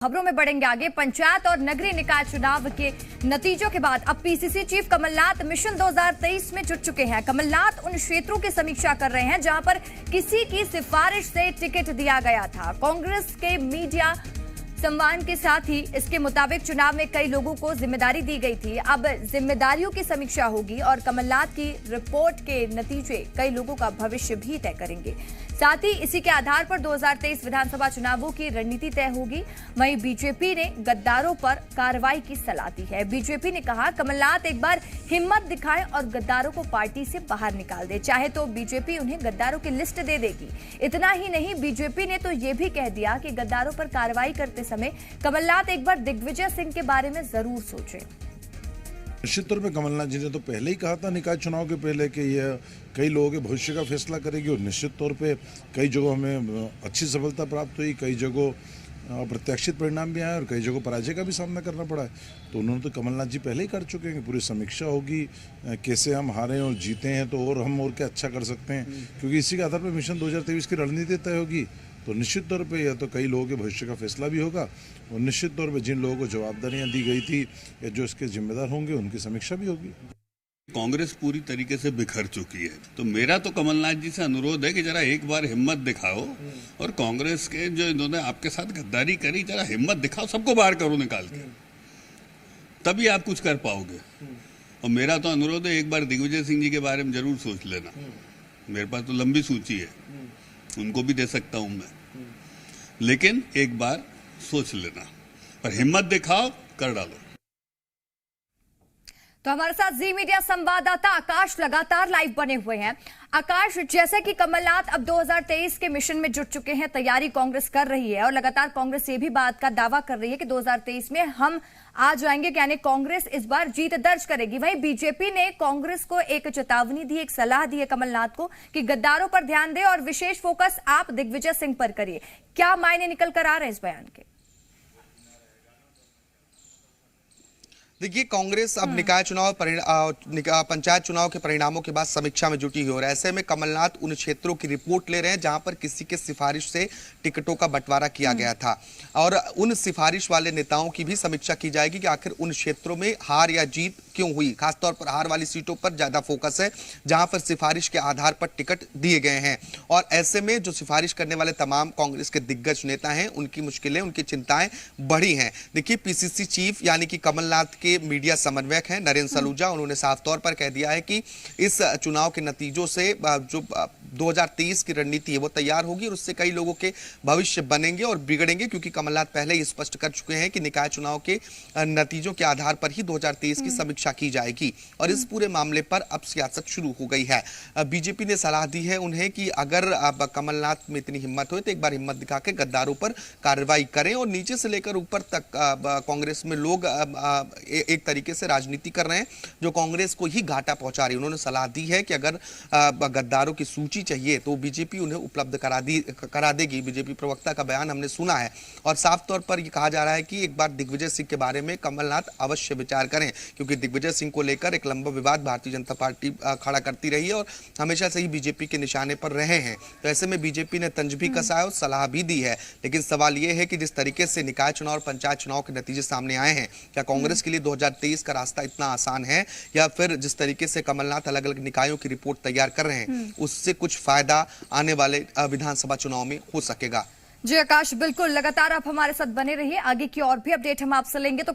खबरों में बढ़ेंगे आगे। पंचायत और नगरीय निकाय चुनाव के नतीजों के बाद अब पीसीसी चीफ कमलनाथ मिशन 2023 में जुट चुके हैं। कमलनाथ उन क्षेत्रों की समीक्षा कर रहे हैं जहां पर किसी की सिफारिश से टिकट दिया गया था। कांग्रेस के मीडिया संवाद के साथ ही इसके मुताबिक चुनाव में कई लोगों को जिम्मेदारी दी गई थी। अब जिम्मेदारियों की समीक्षा होगी और कमलनाथ की रिपोर्ट के नतीजे कई लोगों का भविष्य भी तय करेंगे। साथ ही इसी के आधार पर 2023 विधानसभा चुनावों की रणनीति तय होगी। वहीं बीजेपी ने गद्दारों पर कार्रवाई की सलाह दी है। बीजेपी ने कहा कमलनाथ एक बार हिम्मत दिखाएं और गद्दारों को पार्टी से बाहर निकाल दे, चाहे तो बीजेपी उन्हें गद्दारों की लिस्ट दे देगी। इतना ही नहीं, बीजेपी ने तो ये भी कह दिया कि गद्दारों पर कार्रवाई करते समय कमलनाथ एक बार दिग्विजय सिंह के बारे में जरूर सोचें। निश्चित तौर पे कमलनाथ जी ने तो पहले ही कहा था निकाय चुनाव के पहले कि यह कई लोगों के भविष्य का फैसला करेगी और निश्चित तौर पे कई जगहों हमें अच्छी सफलता प्राप्त हुई, कई जगहों अप्रत्याशित परिणाम भी आए और कई जगहों पराजय का भी सामना करना पड़ा है। तो उन्होंने तो कमलनाथ जी पहले ही कर चुके हैं कि पूरी समीक्षा होगी, कैसे हम हारे और जीते हैं तो और हम और क्या अच्छा कर सकते हैं, क्योंकि इसी के आधार पर मिशन 2023 की रणनीति तय होगी। तो निश्चित तौर पे यह तो कई लोगों के भविष्य का फैसला भी होगा और निश्चित तौर पे जिन लोगों को जवाबदारियां दी गई थी या जो इसके जिम्मेदार होंगे उनकी समीक्षा भी होगी। कांग्रेस पूरी तरीके से बिखर चुकी है, तो मेरा तो कमलनाथ जी से अनुरोध है कि जरा एक बार हिम्मत दिखाओ और कांग्रेस के जो इन्होंने आपके साथ गद्दारी करी, जरा हिम्मत दिखाओ, सबको बाहर करो निकाल के, तभी आप कुछ कर पाओगे। और मेरा तो अनुरोध है एक बार दिग्विजय सिंह जी के बारे में जरूर सोच लेना। मेरे पास तो लंबी सूची है, उनको भी दे सकता हूं मैं, लेकिन एक बार सोच लेना, पर हिम्मत दिखाओ, कर डालो। तो हमारे साथ जी मीडिया संवाददाता आकाश लगातार लाइव बने हुए हैं। आकाश, जैसे कि कमलनाथ अब 2023 के मिशन में जुट चुके हैं, तैयारी कांग्रेस कर रही है और लगातार कांग्रेस ये भी बात का दावा कर रही है कि 2023 में हम आ जाएंगे, यानी कांग्रेस इस बार जीत दर्ज करेगी। वहीं बीजेपी ने कांग्रेस को एक चेतावनी दी, एक सलाह दी है कमलनाथ को कि गद्दारों पर ध्यान दें और विशेष फोकस आप दिग्विजय सिंह पर करिए। क्या मायने निकल कर आ रहे हैं इस बयान के? देखिए, कांग्रेस अब निकाय चुनाव पंचायत चुनाव के परिणामों के बाद समीक्षा में जुटी है और ऐसे में कमलनाथ उन क्षेत्रों की रिपोर्ट ले रहे हैं जहां पर किसी के सिफारिश से टिकटों का बंटवारा किया गया था और उन सिफारिश वाले नेताओं की भी समीक्षा की जाएगी कि आखिर उन क्षेत्रों में हार या जीत क्यों हुई। खासतौर पर हार वाली सीटों पर ज्यादा फोकस है जहां पर सिफारिश के आधार पर टिकट दिए गए हैं और ऐसे में जो सिफारिश करने वाले तमाम कांग्रेस के दिग्गज नेता हैं, उनकी मुश्किलें, उनकी चिंताएं बढ़ी हैं। देखिए, पीसीसी चीफ यानी कि कमलनाथ के मीडिया समन्वयक हैं नरेंद्र सलूजा, उन्होंने साफ तौर पर कह दिया है कि इस चुनाव के नतीजों से जो 2023 की रणनीति है वो तैयार होगी और उससे कई लोगों के भविष्य बनेंगे और बिगड़ेंगे, क्योंकि कमलनाथ पहले ही स्पष्ट कर चुके हैं कि निकाय चुनाव के नतीजों के आधार पर ही 2023 की समीक्षा की जाएगी और इस पूरे मामले पर अब सियासत शुरू हो गई है। बीजेपी ने सलाह दी है उन्हें कि अगर अब कमलनाथ में इतनी हिम्मत हो तो एक बार हिम्मत दिखा के गद्दारों पर कार्रवाई करें और नीचे से लेकर ऊपर तक कांग्रेस में लोग एक तरीके से राजनीति कर रहे हैं जो कांग्रेस को ही घाटा पहुंचा रही है। उन्होंने सलाह दी है कि अगर गद्दारों की सूची चाहिए तो बीजेपी उन्हें उपलब्ध करा देगी। बीजेपी प्रवक्ता का बयान हमने सुना है और साफ तौर पर यह कहा जा रहा है कि एक बार दिग्विजय सिंह के बारे में कमलनाथ अवश्य विचार करें, क्योंकि दिग्विजय सिंह को लेकर एक लंबा विवाद भारतीय जनता पार्टी खड़ा करती रही है और हमेशा से ही बीजेपी के निशाने पर रहे हैं। तो ऐसे में बीजेपी ने तंज भी कसा है और सलाह भी दी है, लेकिन सवाल यह है कि जिस तरीके से निकाय चुनाव और पंचायत चुनाव के नतीजे सामने आए हैं, क्या कांग्रेस के लिए 2023 का रास्ता इतना आसान है या फिर जिस तरीके से कमलनाथ अलग अलग निकायों की रिपोर्ट तैयार कर रहे हैं उससे कुछ फायदा आने वाले विधानसभा चुनाव में हो सकेगा? जी आकाश, बिल्कुल लगातार आप हमारे साथ बने रहिए, आगे की और भी अपडेट हम आपसे लेंगे। तो